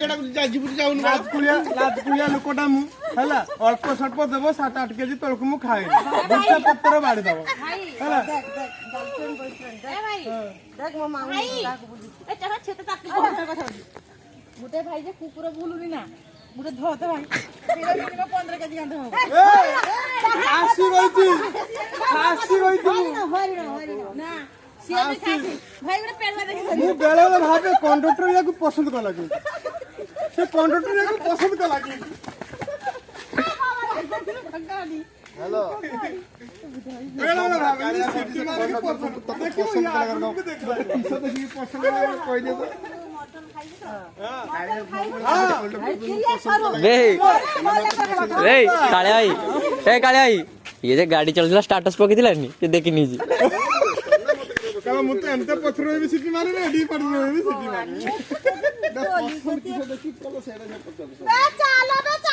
लाजकुलिया लोकटा मु हैला अल्प स्वल्प देबो 7-8 केजी तळक मु खाए दुटा पत्र बाड़ी दबो हैला देख मो मांग ए चला छेते ताकि কথা गुटे भाई जे कुकुर बुलुनी ना गुटे धोते भाई मिनिमम 15 केजी गांध हो आसी रहिती ना सिया भी खासी भाई गुटे पेड़ में देखि मु बेले भाबे कंडक्टर या को पसंद कर लागे से कंडक्टर या को पसंद कर लागे हेलो बेले भाबे सिटी मार के पसंद कर लागे पसंद देखि पसंद कोई दे काळे आई ए काळे आई ये जे गाडी चलला स्टाटस पकितिला नी ते देखिनी जी कला मुते अंत पथरो भी सिटी मारे रेडी पड़नो भी सिटी मारे देखि चलो सेडा से चलो